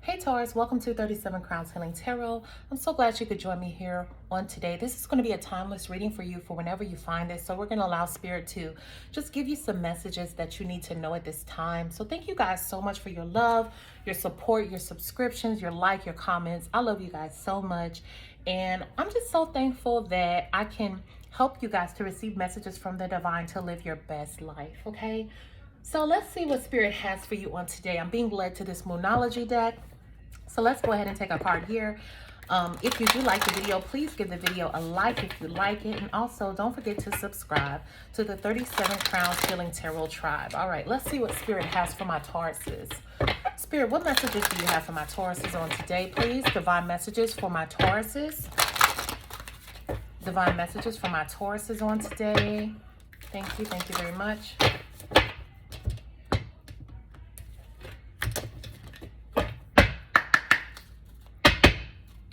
Hey Taurus, welcome to 37 Crowns Healing Tarot. I'm so glad you could join me here on today. This is going to be a timeless reading for you for whenever you find this. So we're going to allow Spirit to just give you some messages that you need to know at this time. So thank you guys so much for your love, your support, your subscriptions, your your comments. I love you guys so much. And I'm just so thankful that I can help you guys to receive messages from the divine to live your best life, okay? So let's see what Spirit has for you on today. I'm being led to this Moonology deck. So let's go ahead and take a card here. If you do like the video, please give the video a like if you like it. And also don't forget to subscribe to the 37 Crowns Healing Tarot Tribe. All right, let's see what Spirit has for my Tauruses. Spirit, what messages do you have for my Tauruses on today, please? Divine messages for my Tauruses. Divine messages for my Tauruses on today. Thank you very much.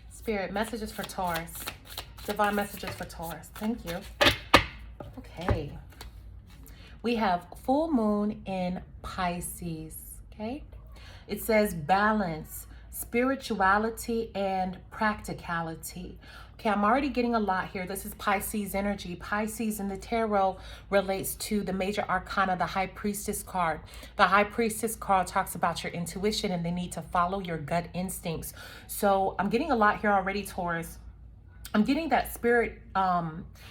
Spirit, messages for Taurus. Divine messages for Taurus. Thank you. Okay. We have full moon in Pisces. Okay. It says balance, spirituality, and practicality. Okay, I'm already getting a lot here. This is Pisces energy. Pisces in the tarot relates to the major arcana, the High Priestess card. The High Priestess card talks about your intuition and the need to follow your gut instincts. So I'm getting a lot here already, Taurus. I'm getting that Spirit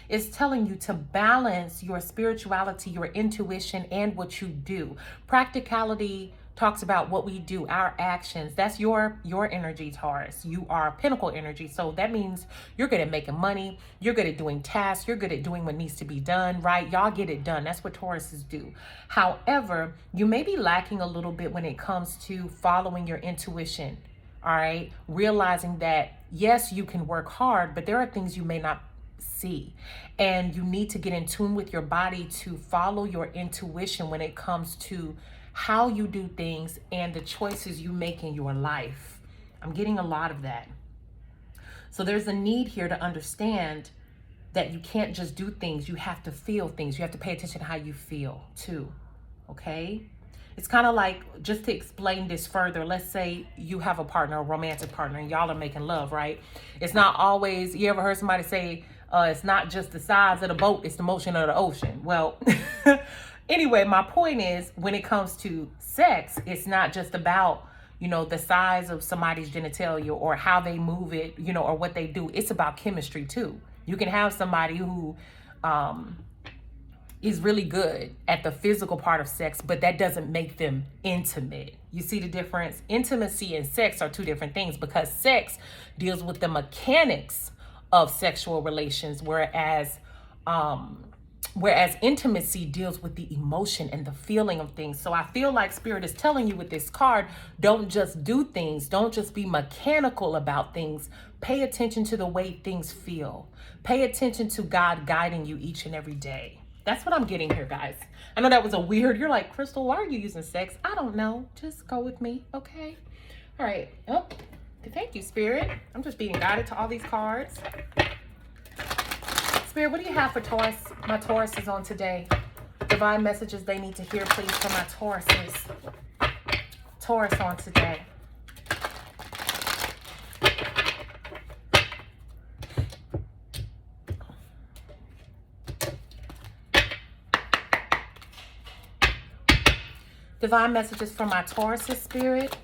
is telling you to balance your spirituality, your intuition, and what you do. Practicality talks about what we do, our actions. That's your energy, Taurus. You are Pinnacle energy. So that means you're good at making money. You're good at doing tasks. You're good at doing what needs to be done, right? Y'all get it done. That's what Tauruses do. However, you may be lacking a little bit when it comes to following your intuition. All right. Realizing that, yes, you can work hard, but there are things you may not see. And you need to get in tune with your body to follow your intuition when it comes to how you do things and the choices you make in your life. I'm getting a lot of that. So there's a need here to understand that you can't just do things. You have to feel things. You have to pay attention to how you feel too. Okay. It's kind of like, just to explain this further, let's say you have a partner, a romantic partner, and y'all are making love, right? It's not always, you ever heard somebody say, it's not just the size of the boat, it's the motion of the ocean. Well, anyway, my point is, when it comes to sex, it's not just about, the size of somebody's genitalia or how they move it, or what they do. It's about chemistry too. You can have somebody who, is really good at the physical part of sex, but that doesn't make them intimate. You see the difference? Intimacy and sex are two different things, because sex deals with the mechanics of sexual relations, whereas intimacy deals with the emotion and the feeling of things. So I feel like Spirit is telling you with this card, don't just do things. Don't just be mechanical about things. Pay attention to the way things feel. Pay attention to God guiding you each and every day. That's what I'm getting here, guys. I know that was a weird, you're like, Crystal, why are you using sex? I don't know. Just go with me, okay? All right. Oh, thank you, Spirit. I'm just being guided to all these cards. Spirit, what do you have for Taurus? My Tauruses on today. Divine messages they need to hear, please, for my Tauruses. Taurus on today. Divine messages from my Tauruses, Spirit.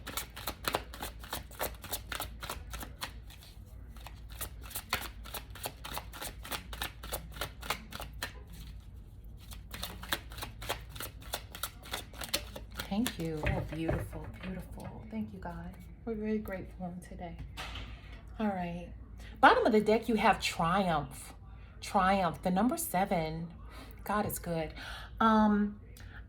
Thank you. Oh, beautiful, beautiful. Thank you, God. We're very grateful on today. All right. Bottom of the deck, you have Triumph. Triumph, the number 7. God is good.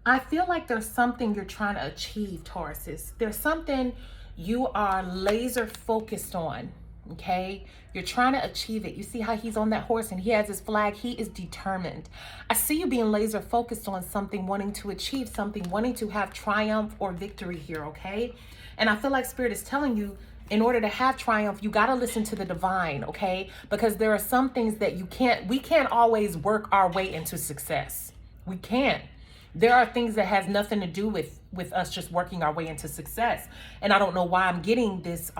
I feel like there's something you're trying to achieve, Tauruses. There's something you are laser focused on, okay? You're trying to achieve it. You see how he's on that horse and he has his flag? He is determined. I see you being laser focused on something, wanting to achieve something, wanting to have triumph or victory here, okay? And I feel like Spirit is telling you, in order to have triumph, you got to listen to the divine, okay? Because there are some things that we can't always work our way into success. We can't. There are things that has nothing to do with us just working our way into success. And I don't know why I'm getting this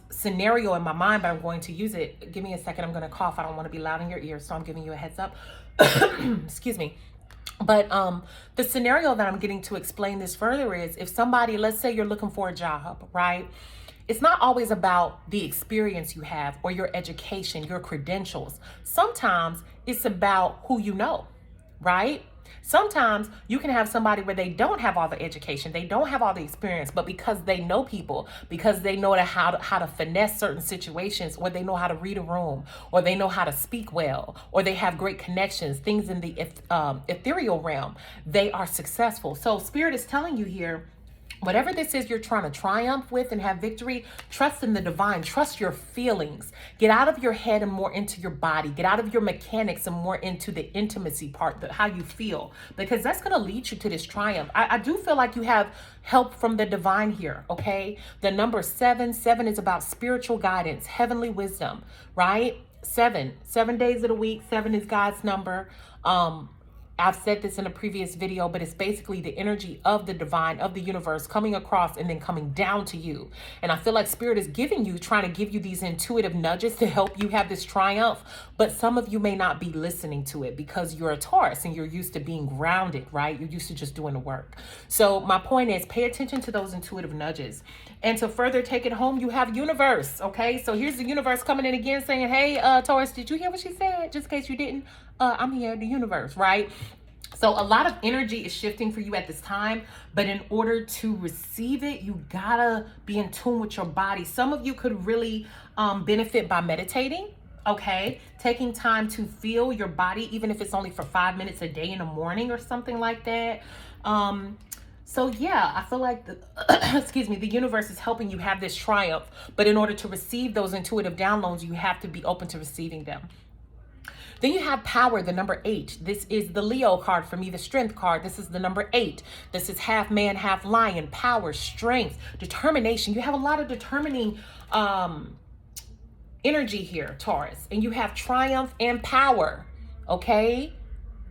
scenario in my mind, but I'm going to use it. Give me a second. I'm going to cough. I don't want to be loud in your ears, so I'm giving you a heads up. Excuse me. But the scenario that I'm getting to explain this further is, if somebody, let's say you're looking for a job, right? It's not always about the experience you have or your education, your credentials. Sometimes it's about who you know, right? Sometimes you can have somebody where they don't have all the education, they don't have all the experience, but because they know people, because they know how to finesse certain situations, or they know how to read a room, or they know how to speak well, or they have great connections, things in the ethereal realm, they are successful. So Spirit is telling you here, whatever this is you're trying to triumph with and have victory, trust in the divine, trust your feelings. Get out of your head and more into your body. Get out of your mechanics and more into the intimacy part, how you feel, because that's going to lead you to this triumph. I do feel like you have help from the divine here, okay? The number 7 is about spiritual guidance, heavenly wisdom, right? 7 days of the week, 7 is God's number. I've said this in a previous video, but it's basically the energy of the divine, of the universe coming across and then coming down to you. And I feel like Spirit is trying to give you these intuitive nudges to help you have this triumph. But some of you may not be listening to it because you're a Taurus and you're used to being grounded, right? You're used to just doing the work. So my point is, pay attention to those intuitive nudges. And to further take it home, you have universe, okay? So here's the universe coming in again saying, hey, Taurus, did you hear what she said? Just in case you didn't, I'm here, the universe, right? So a lot of energy is shifting for you at this time, but in order to receive it, you gotta be in tune with your body. Some of you could really benefit by meditating, okay? Taking time to feel your body, even if it's only for 5 minutes a day in the morning or something like that. So yeah, I feel like excuse me, the universe is helping you have this triumph, but in order to receive those intuitive downloads, you have to be open to receiving them. Then you have power, the number 8. This is the Leo card for me, the strength card. This is the number 8. This is half man, half lion, power, strength, determination. You have a lot of determining energy here, Taurus. And you have triumph and power, okay?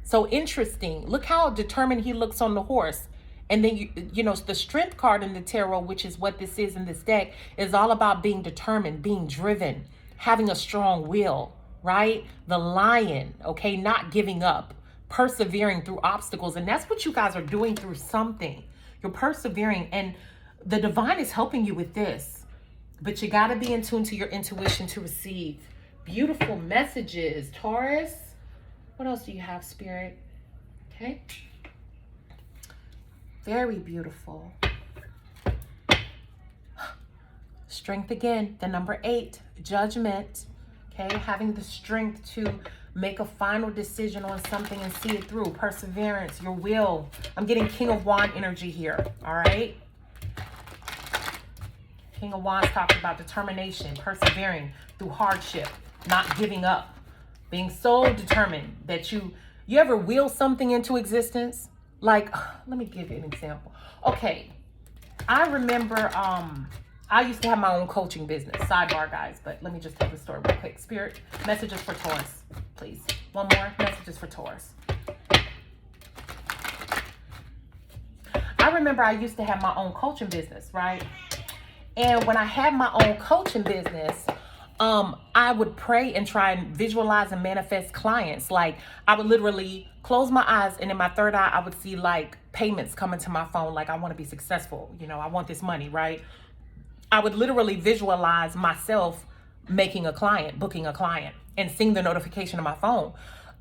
So interesting. Look how determined he looks on the horse. And then, you know, the strength card in the tarot, which is what this is in this deck, is all about being determined, being driven, having a strong will. Right? The lion, okay? Not giving up, persevering through obstacles. And that's what you guys are doing through something. You're persevering, and the divine is helping you with this. But you got to be in tune to your intuition to receive beautiful messages, Taurus. What else do you have, Spirit? Okay. Very beautiful. Strength again, the number 8, judgment. Okay, having the strength to make a final decision on something and see it through. Perseverance, your will. I'm getting King of Wands energy here, all right? King of Wands talks about determination, persevering through hardship, not giving up, being so determined that you ever will something into existence? Like, let me give you an example. Okay, I remember, I used to have my own coaching business, sidebar guys, but let me just tell the story real quick. Spirit, messages for Taurus, please. One more, messages for Taurus. I remember I used to have my own coaching business, right? And when I had my own coaching business, I would pray and try and visualize and manifest clients. Like, I would literally close my eyes, and in my third eye, I would see like payments coming to my phone. Like, I want to be successful. You know, I want this money, right? I would literally visualize myself making a client, booking a client, and seeing the notification on my phone.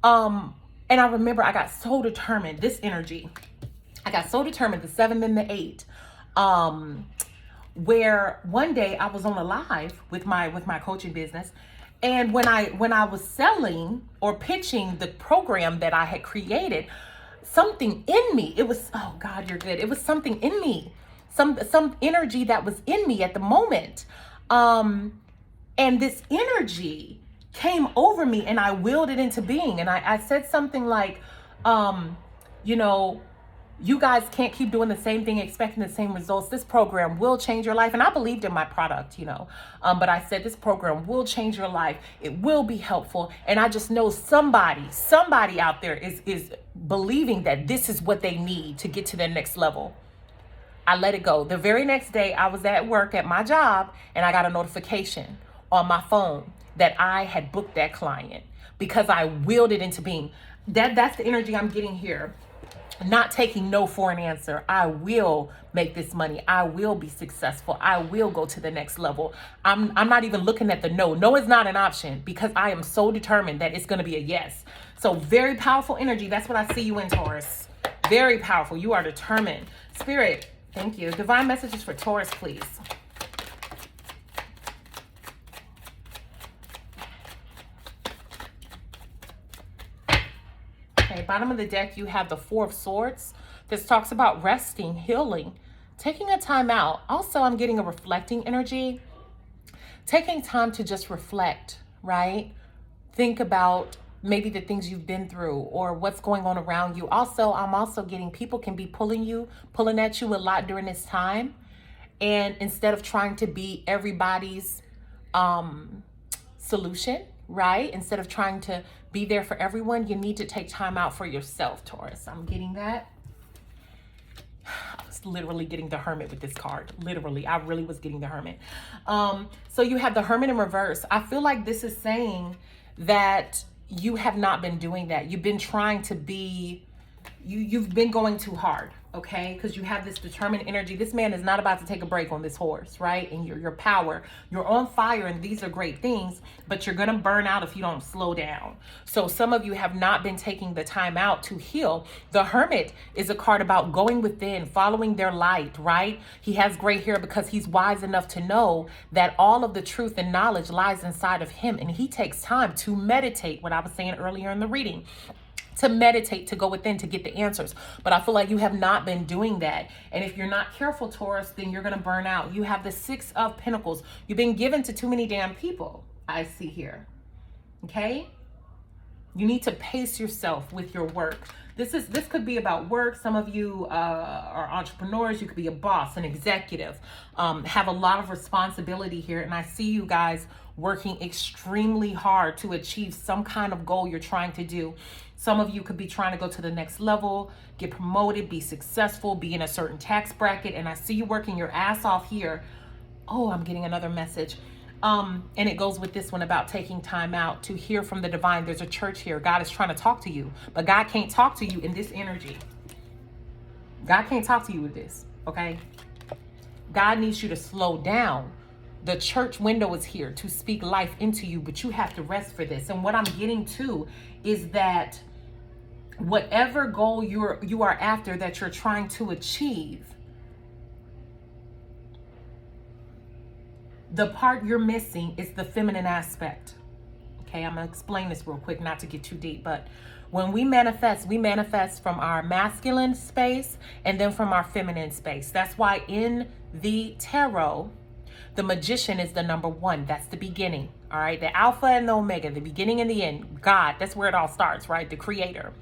And I remember I got so determined, this energy, I got so determined, the 7 and the 8, where one day I was on a live with my coaching business. And when I was selling or pitching the program that I had created, something in me, it was, oh God, you're good. It was something in me. Some energy that was in me at the moment. And this energy came over me and I willed it into being. And I said something like, you know, You guys can't keep doing the same thing, expecting the same results. This program will change your life. And I believed in my product, but I said this program will change your life. It will be helpful. And I just know somebody out there is believing that this is what they need to get to their next level. I let it go. The very next day, I was at work at my job and I got a notification on my phone that I had booked that client because I willed it into being. That's the energy I'm getting here. Not taking no for an answer. I will make this money. I will be successful. I will go to the next level. I'm not even looking at the no. No is not an option because I am so determined that it's going to be a yes. So very powerful energy. That's what I see you in, Taurus. Very powerful. You are determined. Spirit, thank you. Divine messages for Taurus, please. Okay, bottom of the deck, you have the Four of Swords. This talks about resting, healing, taking a time out. Also, I'm getting a reflecting energy. Taking time to just reflect, right? Think about maybe the things you've been through or what's going on around you. Also, I'm also getting people can be pulling at you a lot during this time. And instead of trying to be everybody's solution, right? Instead of trying to be there for everyone, you need to take time out for yourself, Taurus. I'm getting that. I was literally getting the Hermit with this card. Literally, I really was getting the Hermit. So you have the Hermit in reverse. I feel like this is saying that you have not been doing that. You've been trying to be, you've been going too hard. Okay, because you have this determined energy. This man is not about to take a break on this horse, right? And your power, you're on fire, and these are great things, but you're gonna burn out if you don't slow down. So some of you have not been taking the time out to heal. The Hermit is a card about going within, following their light, right? He has gray hair because he's wise enough to know that all of the truth and knowledge lies inside of him, and he takes time to meditate, what I was saying earlier in the reading. To meditate, to go within, to get the answers. But I feel like you have not been doing that. And if you're not careful, Taurus, then you're going to burn out. You have the Six of Pentacles. You've been given to too many damn people, I see here. Okay? You need to pace yourself with your work. This could be about work. Some of you are entrepreneurs. You could be a boss, an executive, have a lot of responsibility here. And I see you guys working extremely hard to achieve some kind of goal you're trying to do. Some of you could be trying to go to the next level, get promoted, be successful, be in a certain tax bracket. And I see you working your ass off here. Oh, I'm getting another message. And it goes with this one about taking time out to hear from the divine. There's a church here. God is trying to talk to you, but God can't talk to you in this energy. God can't talk to you with this, okay? God needs you to slow down. The church window is here to speak life into you, but you have to rest for this. And what I'm getting to is that whatever goal you are after, that you're trying to achieve, the part you're missing is the feminine aspect. Okay, I'm gonna explain this real quick, not to get too deep, but when we manifest from our masculine space and then from our feminine space. That's why in the tarot, the magician is the number one. That's the beginning. All right. The alpha and the omega, the beginning and the end. God, that's where it all starts, right? The creator.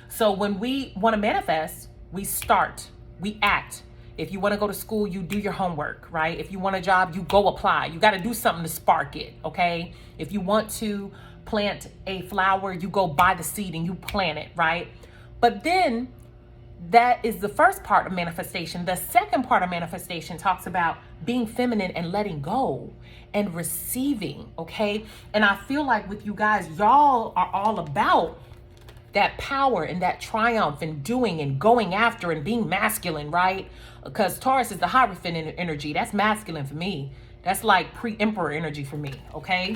So when we want to manifest, we start, we act. If you want to go to school, you do your homework, right? If you want a job, you go apply. You got to do something to spark it. Okay. If you want to plant a flower, you go buy the seed and you plant it, right? But then that is the first part of manifestation. The second part of manifestation talks about being feminine and letting go and receiving, okay? And I feel like with you guys, y'all are all about that power and that triumph and doing and going after and being masculine, right? Because Taurus is the Hierophant energy. That's masculine for me. That's like pre-emperor energy for me, okay?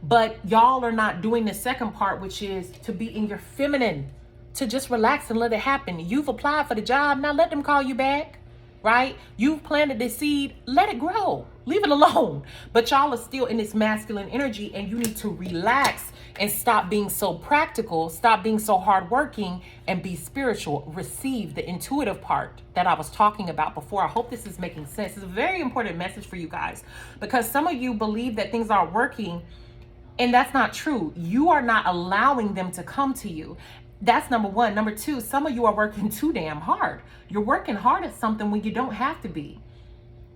But y'all are not doing the second part, which is to be in your feminine, to just relax and let it happen. You've applied for the job. Now let them call you back, right? You've planted the seed. Let it grow. Leave it alone. But y'all are still in this masculine energy, and you need to relax and stop being so practical, stop being so hardworking, and be spiritual. Receive the intuitive part that I was talking about before. I hope this is making sense. It's a very important message for you guys, because some of you believe that things aren't working, and that's not true. You are not allowing them to come to you. That's number one. Number two, some of you are working too damn hard. You're working hard at something when you don't have to be.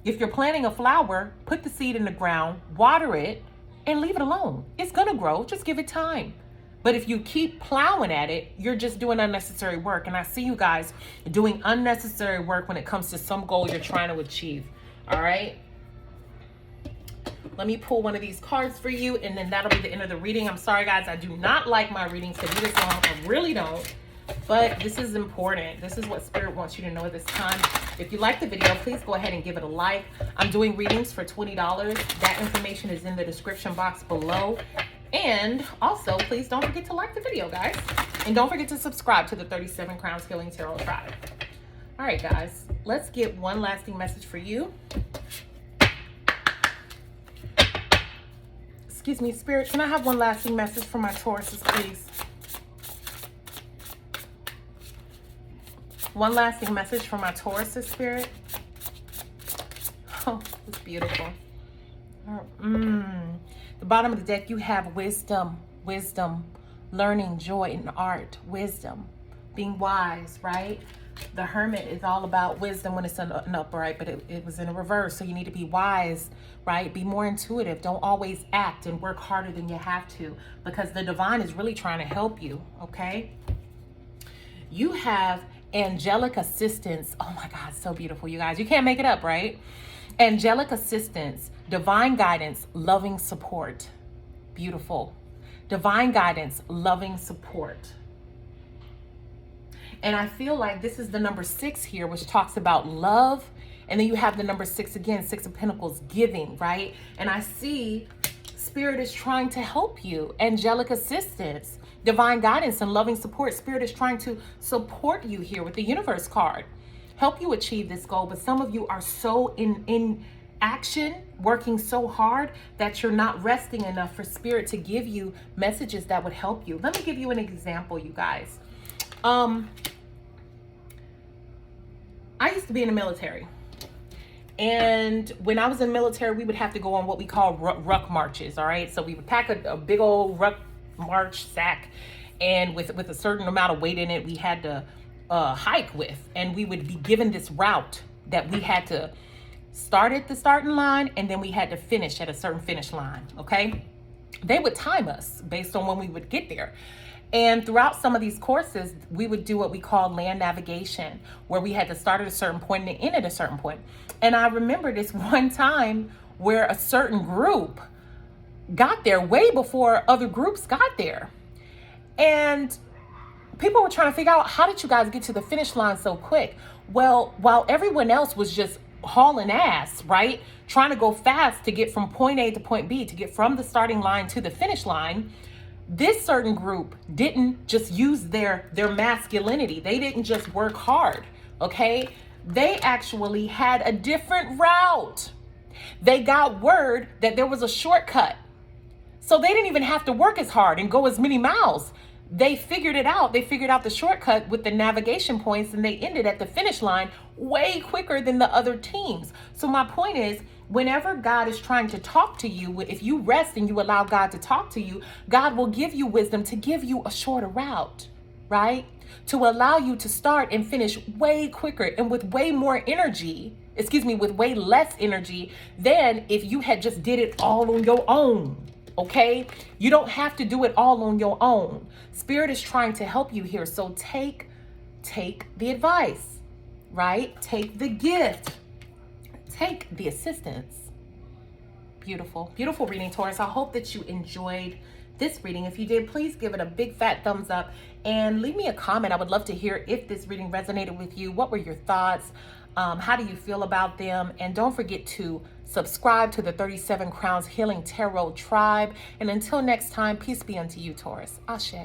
If you're planting a flower, put the seed in the ground, water it, and leave it alone. It's gonna grow, just give it time. But if you keep plowing at it, you're just doing unnecessary work. And I see you guys doing unnecessary work when it comes to some goal you're trying to achieve, all right? Let me pull one of these cards for you, and then that'll be the end of the reading. I'm sorry, guys. I do not like my readings to be this long. I really don't. But this is important. This is what Spirit wants you to know at this time. If you like the video, please go ahead and give it a like. I'm doing readings for $20. That information is in the description box below. And also, please don't forget to like the video, guys. And don't forget to subscribe to the 37 Crowns Healing Tarot Tribe. All right, guys. Let's get one lasting message for you. Excuse me, Spirit, can I have one lasting message for my Tauruses, please? One lasting message for my Tauruses, Spirit. Oh, it's beautiful. The bottom of the deck, you have wisdom, learning, joy, and art, wisdom, being wise, right? The Hermit is all about wisdom when it's an upright, but it was in a reverse. So you need to be wise, right? Be more intuitive. Don't always act and work harder than you have to, because the divine is really trying to help you, okay? You have angelic assistance. Oh my God, so beautiful, you guys. You can't make it up, right? Angelic assistance, divine guidance, loving support. Beautiful. Divine guidance, loving support. And I feel like this is the number 6 here, which talks about love. And then you have the number 6 again, 6 of Pentacles, giving, right? And I see Spirit is trying to help you. Angelic assistance, divine guidance, and loving support. Spirit is trying to support you here with the Universe card. Help you achieve this goal. But some of you are so in action, working so hard that you're not resting enough for Spirit to give you messages that would help you. Let me give you an example, you guys. I used to be in the military. And when I was in the military, we would have to go on what we call ruck marches, all right? So we would pack a big old ruck march sack, and with a certain amount of weight in it, we had to hike with. And we would be given this route that we had to start at the starting line, and then we had to finish at a certain finish line, okay? They would time us based on when we would get there. And throughout some of these courses, we would do what we call land navigation, where we had to start at a certain point and end at a certain point. And I remember this one time where a certain group got there way before other groups got there. And people were trying to figure out, how did you guys get to the finish line so quick? Well, while everyone else was just hauling ass, right? Trying to go fast to get from point A to point B, to get from the starting line to the finish line, this certain group didn't just use their masculinity. They didn't just work hard, okay? They actually had a different route. They got word that there was a shortcut. So they didn't even have to work as hard and go as many miles. They figured it out. They figured out the shortcut with the navigation points, and they ended at the finish line way quicker than the other teams. So my point is, whenever God is trying to talk to you, if you rest and you allow God to talk to you, God will give you wisdom to give you a shorter route, right? To allow you to start and finish way quicker and with way more energy, with way less energy than if you had just did it all on your own, okay? You don't have to do it all on your own. Spirit is trying to help you here. So take the advice, right? Take the gift. Take the assistance. Beautiful, beautiful reading, Taurus. I hope that you enjoyed this reading. If you did, please give it a big fat thumbs up and leave me a comment. I would love to hear if this reading resonated with you. What were your thoughts? How do you feel about them? And don't forget to subscribe to the 37 Crowns Healing Tarot Tribe. And until next time, peace be unto you, Taurus. Ashe.